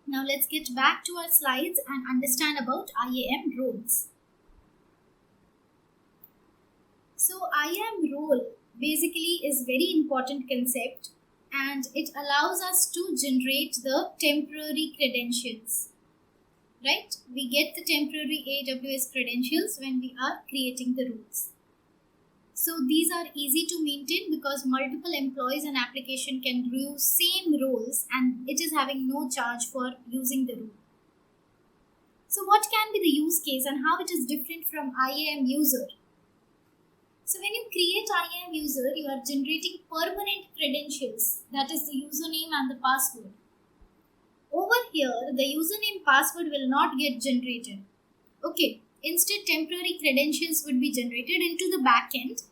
Now let's get back to our slides and understand about IAM roles. So IAM role basically is very important concept, and it allows us to generate the temporary credentials. Right? We get the temporary AWS credentials when we are creating the roles. So these are easy to maintain because multiple employees and application can use same roles, and it is having no charge for using the role. So what can be the use case and how it is different from IAM user? So when you create IAM user, you are generating permanent credentials, that is the username and the password. Over here, the username password will not get generated. Okay, instead temporary credentials would be generated into the backend,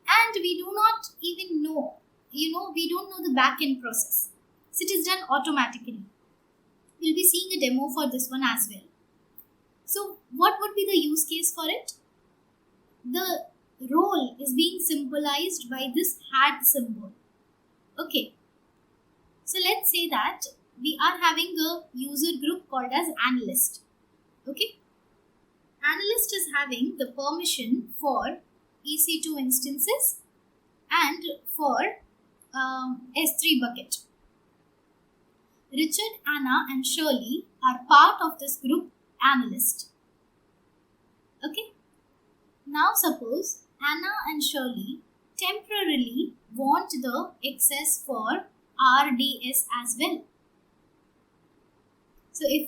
and we do not even know, we don't know the backend process. So it is done automatically. We'll be seeing a demo for this one as well. So what would be the use case for it? The role is being symbolized by this hat symbol. Okay, so let's say that we are having a user group called as analyst. Okay, analyst is having the permission for EC2 instances and for S3 bucket. Richard, Anna and Shirley are part of this group analyst. Okay, now suppose Anna and Shirley temporarily want the access for RDS as well. So if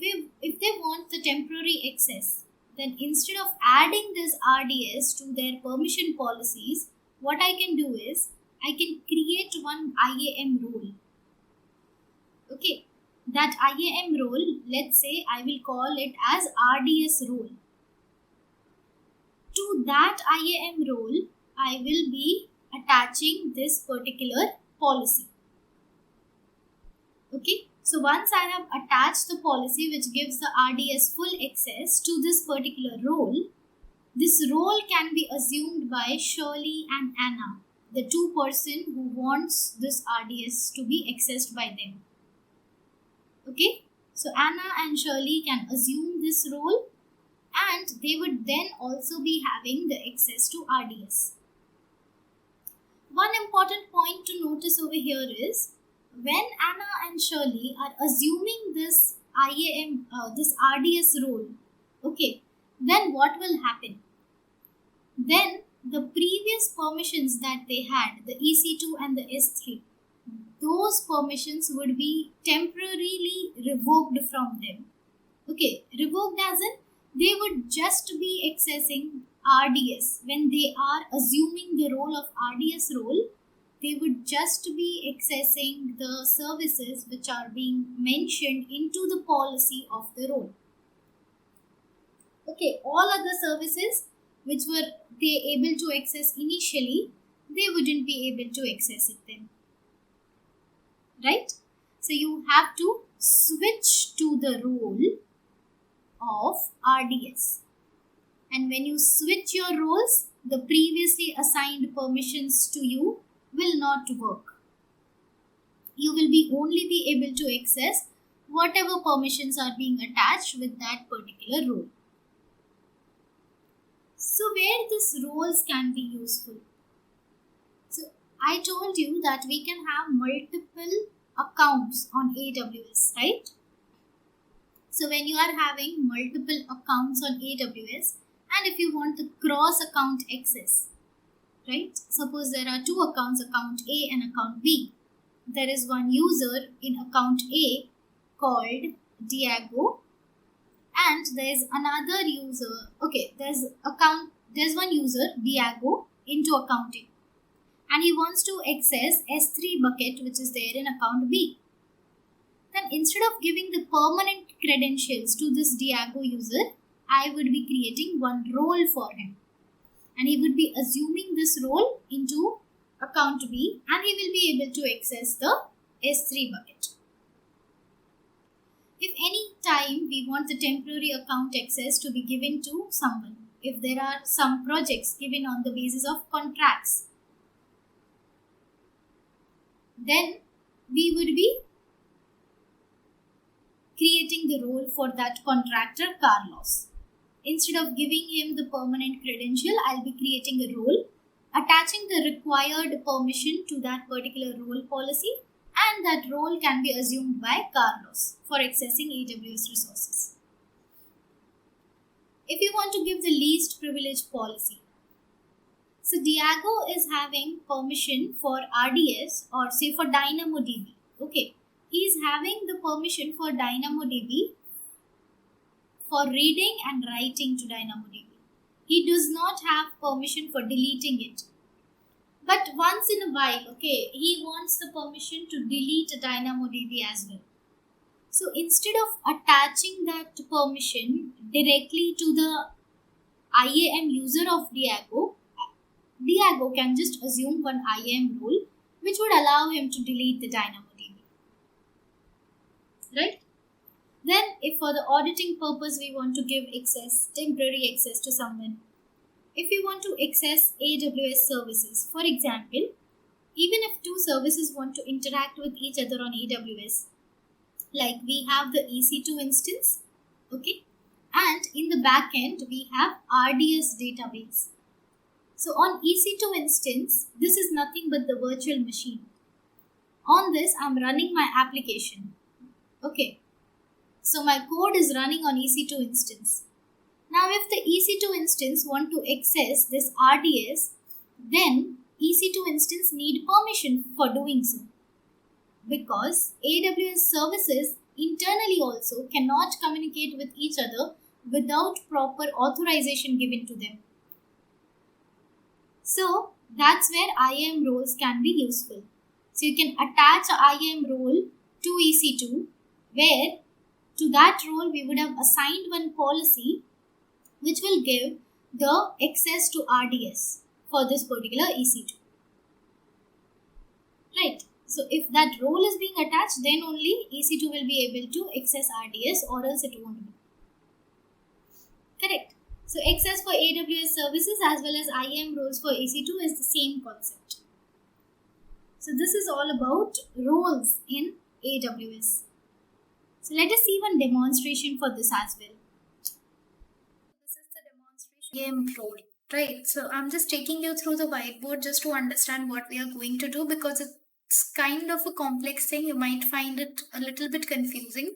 they want the temporary access, then instead of adding this RDS to their permission policies, what I can do is I can create one IAM role. Okay, that IAM role, let's say I will call it as RDS role. To that IAM role, I will be attaching this particular policy. Okay, so once I have attached the policy which gives the RDS full access to this particular role, this role can be assumed by Shirley and Anna, the two person who wants this RDS to be accessed by them. Okay, so Anna and Shirley can assume this role, and they would then also be having the access to RDS. One important point to notice over here is when Anna and Shirley are assuming this IAM, this RDS role, okay, then what will happen? Then the previous permissions that they had, the EC2 and the S3, those permissions would be temporarily revoked from them. Okay, revoked as in they would just be accessing RDS. When they are assuming the role of RDS role, they would just be accessing the services which are being mentioned into the policy of the role. Okay, all other services which were they able to access initially, they wouldn't be able to access it then. Right? So you have to switch to the role of RDS. And when you switch your roles, the previously assigned permissions to you will not work. You will be only be able to access whatever permissions are being attached with that particular role. So where these roles can be useful? So I told you that we can have multiple accounts on AWS, right? So when you are having multiple accounts on AWS, and if you want the cross account access, right? Suppose there are two accounts, account A and account B. There is one user in account A called Diego, and there is another user. Okay, there's one user Diego into account A, and he wants to access S3 bucket which is there in account B. Then instead of giving the permanent credentials to this Diego user, I would be creating one role for him, and he would be assuming this role into account B, and he will be able to access the S3 bucket. If any time we want the temporary account access to be given to someone, if there are some projects given on the basis of contracts, then we would be creating the role for that contractor Carlos. Instead of giving him the permanent credential, I'll be creating a role, attaching the required permission to that particular role policy, and that role can be assumed by Carlos for accessing AWS resources. If you want to give the least privilege policy, so Diego is having permission for RDS or say for DynamoDB. Okay, he is having the permission for DynamoDB for reading and writing to DynamoDB. He does not have permission for deleting it. But once in a while, okay, he wants the permission to delete DynamoDB as well. So instead of attaching that permission directly to the IAM user of Diego can just assume one IAM role which would allow him to delete the DynamoDB. Right? Then if for the auditing purpose we want to give temporary access to someone, if you want to access AWS services, for example, even if two services want to interact with each other on AWS, like we have the EC2 instance, okay, and in the backend we have RDS database. So on EC2 instance, this is nothing but the virtual machine. On this, I'm running my application. Okay, so my code is running on EC2 instance. Now, if the EC2 instance want to access this RDS, then EC2 instance need permission for doing so. Because AWS services internally also cannot communicate with each other without proper authorization given to them. So that's where IAM roles can be useful. So you can attach an IAM role to EC2, where to that role we would have assigned one policy which will give the access to RDS for this particular EC2. Right. So if that role is being attached, then only EC2 will be able to access RDS, or else it won't be. Correct. So access for AWS services as well as IAM roles for EC2 is the same concept. So this is all about roles in AWS. So let us see one demonstration for this as well. This is the demonstration IAM role, right? So I'm just taking you through the whiteboard just to understand what we are going to do, because it's kind of a complex thing. You might find it a little bit confusing.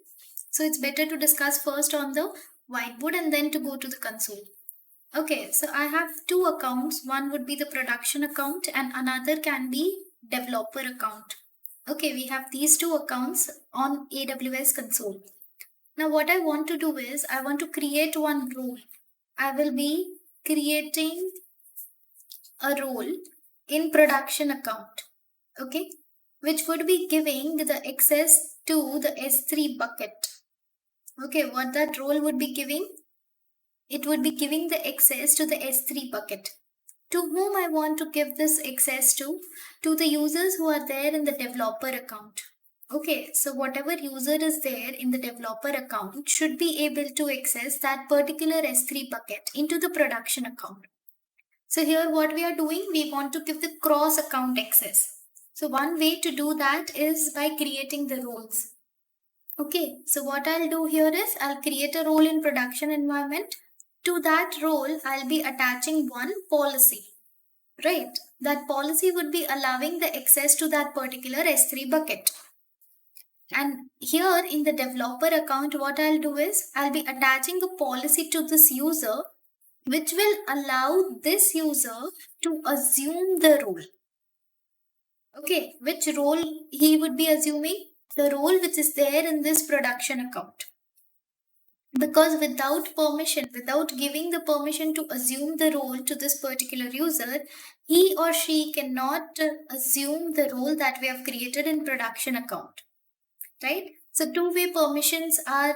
So it's better to discuss first on the whiteboard and then to go to the console. Okay, so I have two accounts. One would be the production account and another can be developer account. Okay, we have these two accounts on AWS console. Now what I want to do is I want to create one role. I will be creating a role in production account, okay, which would be giving the access to the S3 bucket. Okay, what that role would be giving? It would be giving the access to the S3 bucket. To whom I want to give this access to the users who are there in the developer account. Okay, so whatever user is there in the developer account should be able to access that particular S3 bucket into the production account. So here what we are doing, we want to give the cross account access. So one way to do that is by creating the roles. Okay, so what I'll do here is I'll create a role in production environment. To that role, I'll be attaching one policy, right? That policy would be allowing the access to that particular S3 bucket. And here in the developer account, what I'll do is I'll be attaching a policy to this user, which will allow this user to assume the role. Okay, which role he would be assuming? The role which is there in this production account. Because without permission, without giving the permission to assume the role to this particular user, he or she cannot assume the role that we have created in production account, right? So two-way permissions are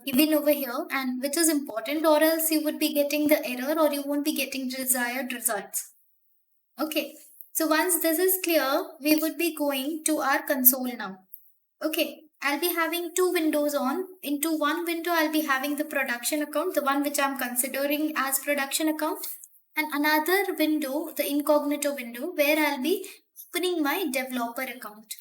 given over here, and which is important, or else you would be getting the error or you won't be getting desired results. Okay, so once this is clear, we would be going to our console now. Okay, I'll be having two windows on. Into one window, I'll be having the production account, the one which I'm considering as production account, and another window, the incognito window, where I'll be opening my developer account.